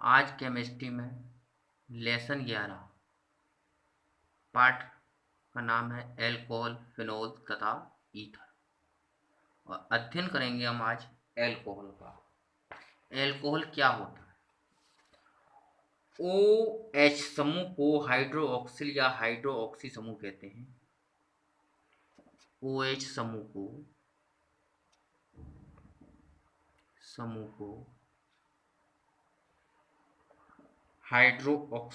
आज केमिस्ट्री में lesson 11 part का नाम है एल्कोहल, फिनोल तथा ईथर। और अध्ययन करेंगे हम आज एल्कोहल का। एल्कोहल क्या होता है? OH समूह को हाइड्रोक्सिल या हाइड्रोक्सी समूह कहते हैं। OH समूह को हाइड्रोक्सिल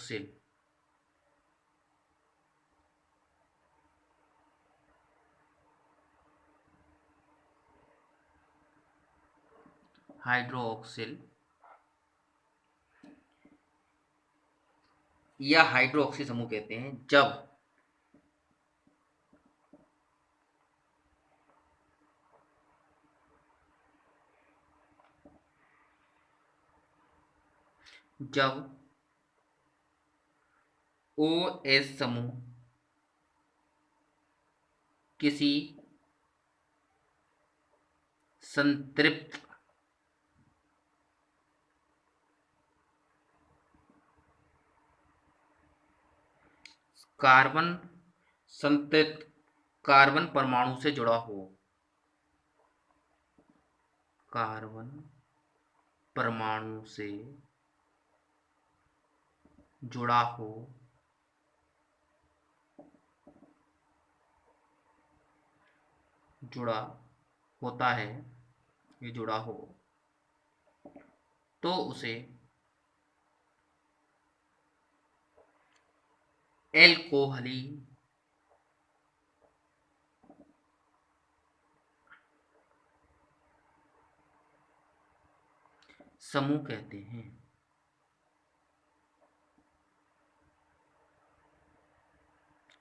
या हाइड्रोक्सी समूह कहते हैं जब OH समूह किसी संतृप्त कार्बन परमाणु से जुड़ा हो। कार्बन परमाणु से जुड़ा हो जुड़ा होता है, ये जुड़ा हो तो उसे एल्कोहली समूह कहते हैं।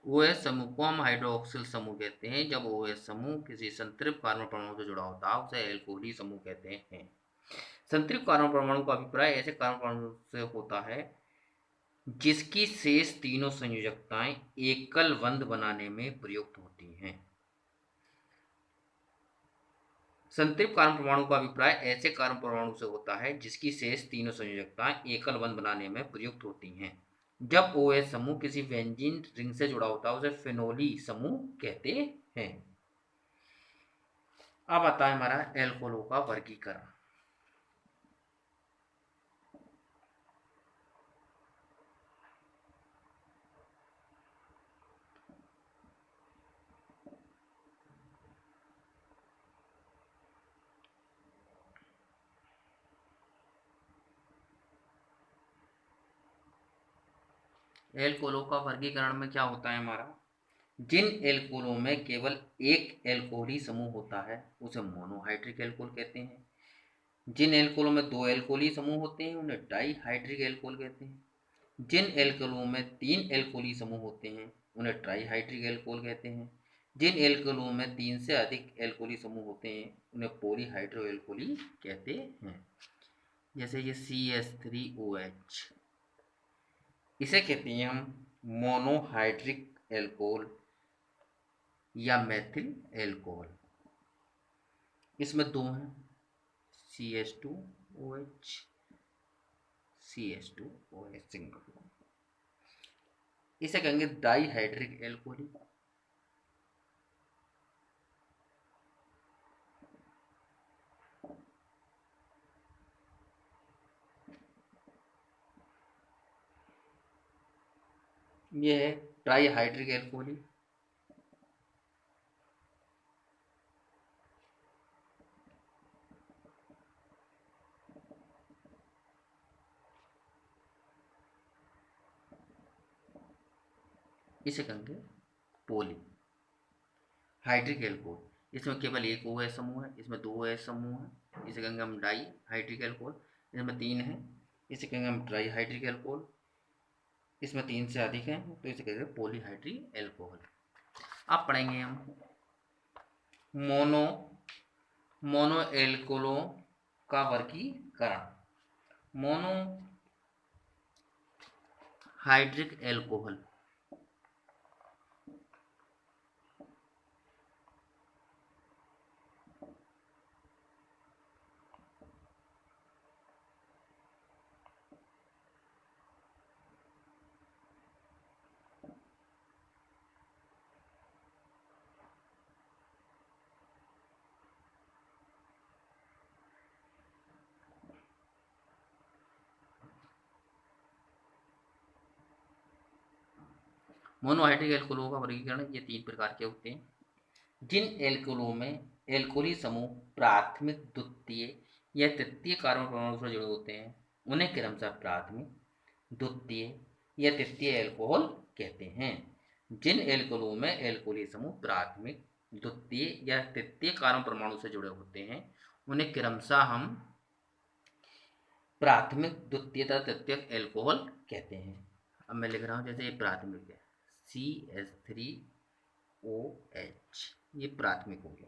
OH समूह को हम हाइड्रोक्सिल समूह कहते हैं। जब OH समूह किसी संतृप्त कार्बन परमाणु से जुड़ा होता है उसे एल्कोहली समूह कहते हैं। संतृप्त कार्बन परमाणु का अभिप्राय ऐसे कार्बन परमाणु से होता है जिसकी शेष तीनों संयोजकताएं एकल बंध बनाने में प्रयुक्त होती हैं। संतृप्त कार्बन परमाणु का अभिप्राय ऐसे कार्बन परमाणु से होता है जिसकी शेष तीनों संयोजकताएं एकल बंध बनाने में प्रयुक्त होती हैं। जब OH समूह किसी बेंजीन रिंग से जुड़ा होता है उसे फेनोली समूह कहते हैं। अब आता है हमारा एल्कोहलों का वर्गीकरण। एल्कोहलों का वर्गीकरण में क्या होता है हमारा? जिन एल्कोहलों में केवल एक एल्कोहली समूह होता है उसे मोनोहाइड्रिक एल्कोहल कहते हैं। जिन एल्कोहलों में दो एल्कोहली समूह होते हैं उन्हें डाईहाइड्रिक एल्कोहल कहते हैं। जिन एल्कोहलों में तीन एल्कोहली समूह होते हैं उन्हें ट्राईहाइड्रिक एल्कोहल कहते हैं। जिन एल्कोहलों में तीन से अधिक एल्कोहली समूह होते हैं उन्हें पॉलीहाइड्रो एल्कोहली कहते हैं। जैसे ये CH3OH, इसे कहते हैं हम मोनोहाइड्रिक एल्कोहल या मेथिल एल्कोहल। इसमें दो हैं, CH2OH, CH2OH सिंगल। इसे कहेंगे डाईहाइड्रिक एल्कोहल। ये है ट्राईहाइड्रिक एल्कोहल। इसे कहेंगे पोली हाइड्रिक एल्कोहल। इसमें केवल एक OH समूह है, इसमें दो OH समूह है, इसे कहेंगे हम डाई हाइड्रिक एल्कोहल। इसमें तीन है, इसे कहेंगे हम ट्राई हाइड्रिक एल्कोहल। इसमें तीन से अधिक है तो इसे कहेंगे पॉलीहाइड्रिक एल्कोहल। अब पढ़ेंगे हम मोनो एल्कोहलों का वर्गीकरण। मोनो हाइड्रिक एल्कोहल मोनोहाइड्रिक एल्कोहलों का वर्गीकरण ये 3 प्रकार के होते हैं। जिन एल्कोहलों में एल्कोहली समूह प्राथमिक, द्वितीय या तृतीय कार्बन परमाणु से जुड़े होते हैं उन्हें क्रमशः प्राथमिक, द्वितीय या तृतीय एल्कोहल कहते हैं। जिन एल्कोहलों में एल्कोहली समूह प्राथमिक, द्वितीय या तृतीय कार्बन परमाणु से जुड़े होते हैं उन्हें क्रमशः हम प्राथमिक, द्वितीय तथा तृतीय एल्कोहल कहते हैं। अब मैं लिख रहा हूँ, जैसे ये प्राथमिक है CH3OH, ये प्राथमिक हो गया।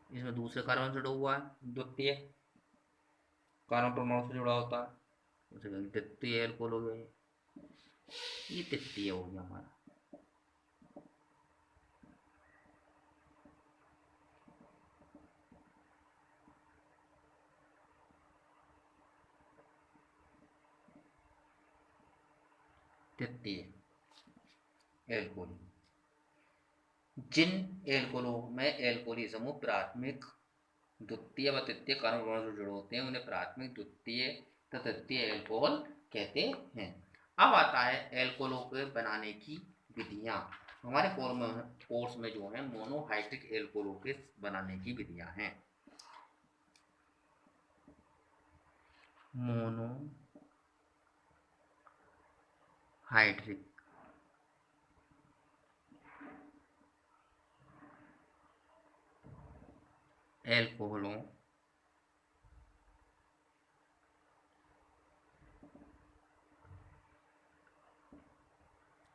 इसमें दूसरे कार्बन से जुड़ा हुआ है, द्वितीय कार्बन परमाणु से जुड़ा होता है, उसे तृतीय एल्कोहल हो गया। ये तृतीय हो गया हमारा। तृतीय एल्कोहल। जिन एल्कोहलों में एल्कोहली समूह प्राथमिक, द्वितीय व तृतीय कार्बन परमाणु से जुड़े होते हैं उन्हें प्राथमिक, द्वितीय तथा तृतीय एल्कोहल कहते हैं। अब आता है एल्कोहलों के बनाने की विधियां। हमारे कोर्स में जो है मोनोहाइड्रिक एल्कोहलों के बनाने की विधियां हैं। मोनोहाइड्रिक एल्कोहलों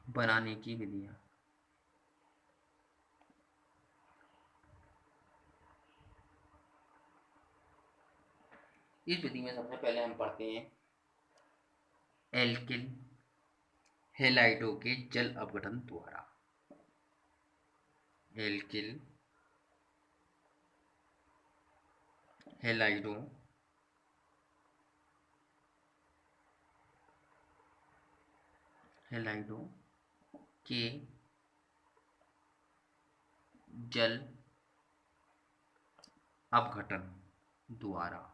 बनाने की विधियां। इस विधि में सबसे पहले हम पढ़ते हैं एल्किल हैलाइडों के जल अपघटन द्वारा। एल्किल हैलाइडों के जल अपघटन द्वारा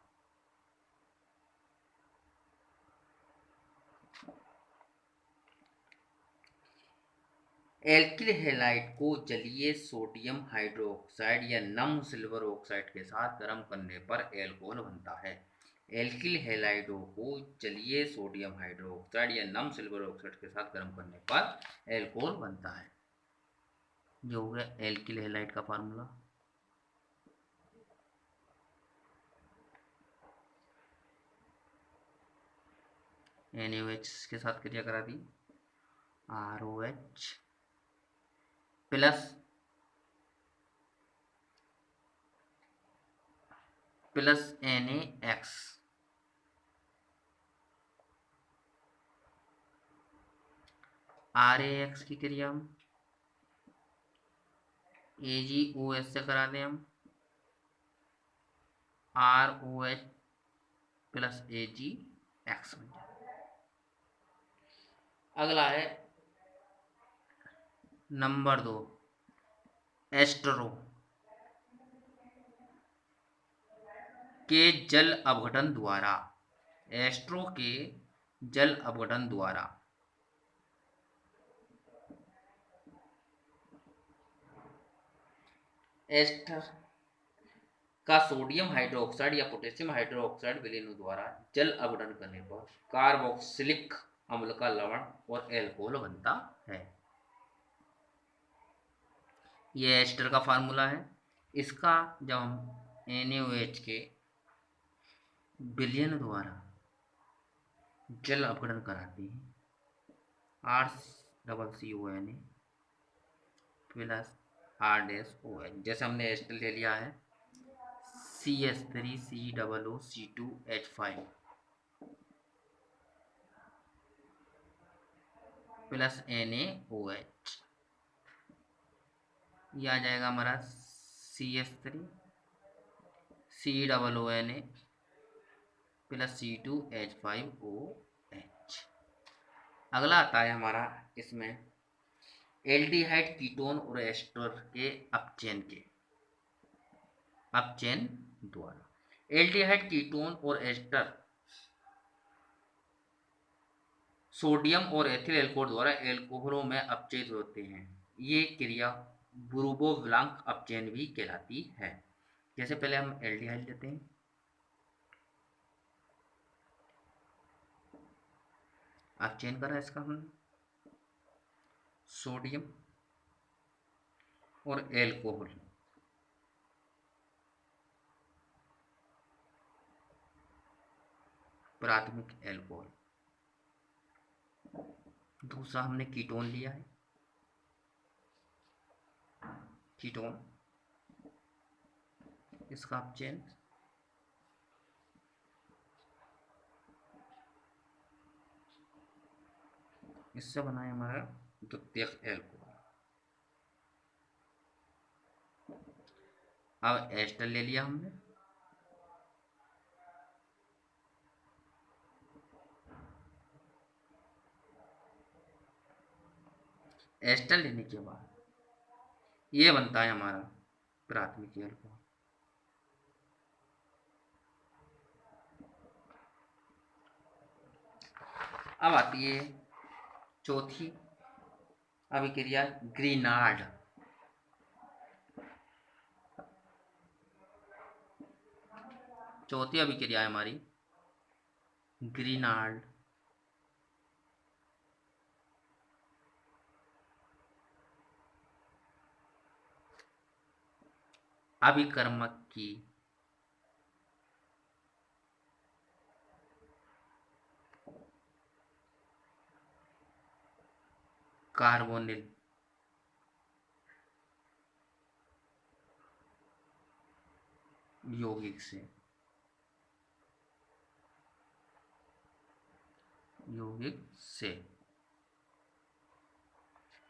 एल्किल हैलाइड को जलीय सोडियम हाइड्रोक्साइड या नम सिल्वर ऑक्साइड के साथ गर्म करने पर एल्कोहल बनता है। एल्किल हैलाइडों को जलीय सोडियम हाइड्रोक्साइड या नम सिल्वर ऑक्साइड के साथ गर्म करने पर एल्कोहल बनता है। ये हो गया एल्किल हैलाइड का फार्मूला। NaOH के साथ क्रिया करा दी, ROH प्लस NaX RaX की क्रिया हम AgOH से करा दें हम ROH प्लस AgX बन जाए। अगला है नंबर 2 एस्टरो के जल अपघटन द्वारा। एस्ट्रो के जल अपघटन द्वारा एस्टर का सोडियम हाइड्रोक्साइड या पोटेशियम हाइड्रोक्साइड विलीनों द्वारा जल अपघटन करने पर कार्बोक्सिलिक अम्ल का लवण और एल्कोहल बनता है। यह एस्टर का फार्मूला है। इसका जब हम NaOH के विलयन द्वारा जल अपघटन कराते हैं RCCONA प्लस R-OH, जैसे हमने एस्टर ले लिया है CH3COOC2H5 प्लस NaOH, ये आ जाएगा हमारा CH3COONA प्लस C2H5OH। अगला आता है हमारा इसमें एल्डिहाइड कीटोन और एस्टर के अपचयन द्वारा। एल्डिहाइड कीटोन और एस्टर सोडियम और एथिल एल्कोहल द्वारा एल्कोहलों में अपचयित होते हैं। ये क्रिया बुर्बोव्लांक अपचयन भी कहलाती है। जैसे पहले हम एल्डिहाइड लेते हैं, अपचयन करा इसका हमने सोडियम और एल्कोहल, प्राथमिक एल्कोहल। दूसरा हमने कीटोन लिया है, कीटोन, इसका अपचयन इससे बना है हमारा द्वितीयक एल्कोहल। अब एस्टर ले लिया हमने, एस्टर लेने के बाद ये बनता है हमारा प्राथमिक एल्कोहल। अब आती है चौथी अभिक्रिया ग्रीनार्ड। चौथी अभिक्रिया है हमारी ग्रीनार्ड। अभिकर्मक की कार्बोनिल यौगिक से,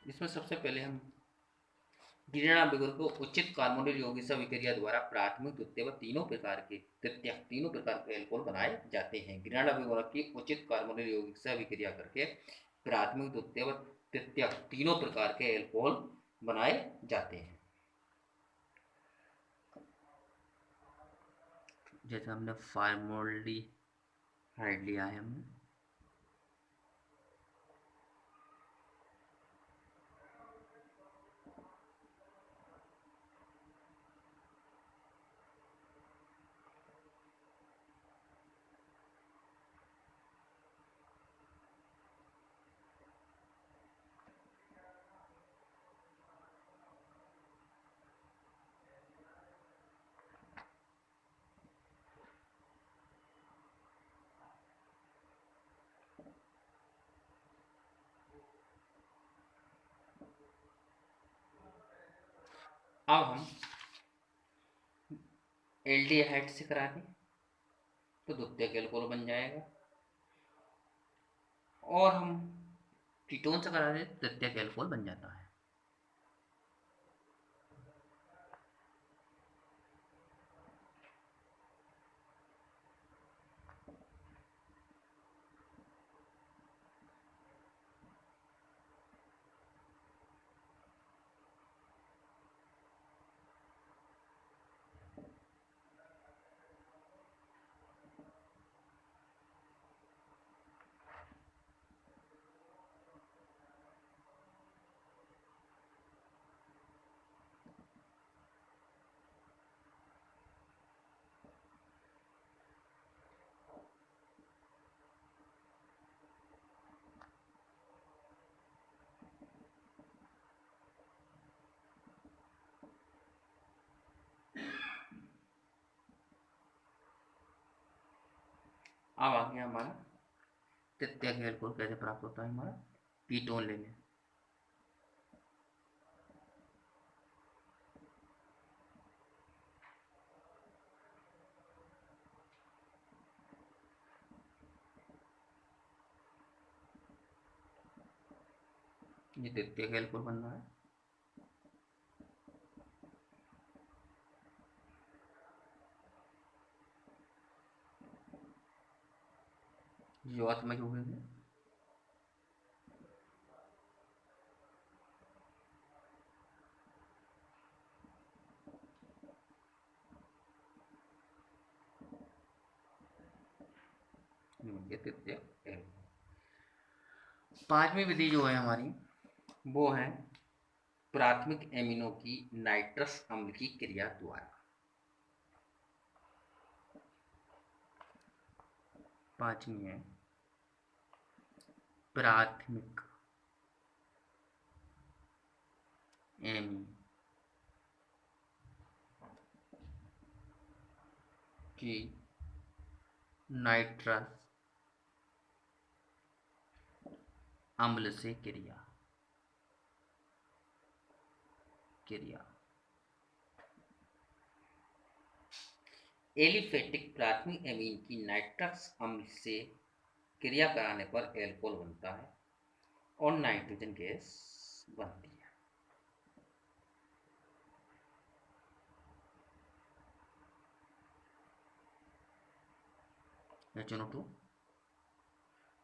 इसमें सबसे पहले हम गिरणाभिग्र को उचित कार्बोनिल यौगिक से अभिक्रिया द्वारा प्राथमिक द्वितीय व तीनों प्रकार के एल्कोहल बनाए जाते हैं। गिरणाभिग्र की उचित कार्बोनिल यौगिक से अभिक्रिया करके प्राथमिक द्वितीय व तृतीय तीनों प्रकार के एल्कोहल बनाए जाते हैं। जैसे हमने फॉर्मल्डिहाइड लिया है हमने, अब हम एल्डिहाइड से करा दें तो द्वितीयक एल्कोहल बन जाएगा, और हम कीटोन से करा दें तृतीयक एल्कोहल बन जाता है। अब आ गया हमारा तृतीयक एल्कोहल कैसे प्राप्त होता है, हमारा कीटोन लेंगे, ये तृतीयक एल्कोहल बन रहा है। ज्योआत्मक यौगिक है, तृतीयक एल्कोहल। पांचवी विधि जो है हमारी वो है प्राथमिक एमिनो की नाइट्रस अम्ल की क्रिया द्वारा। पांचवी है प्राथमिक एमिनो की नाइट्रस अम्ल से क्रिया एलिफेटिक प्राथमिक एमीन की नाइट्रस अम्ल से क्रिया कराने पर एल्कोहल बनता है और नाइट्रोजन गैस बनती है। HNO2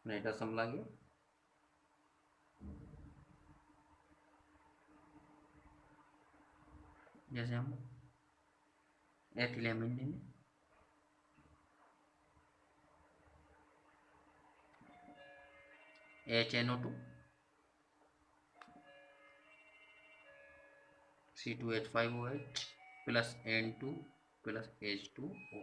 नाइट्रस अम्ल आ गया, जैसे हम एथिलेमिन ले लें, HNO2 C2H5OH plus N2 plus H2O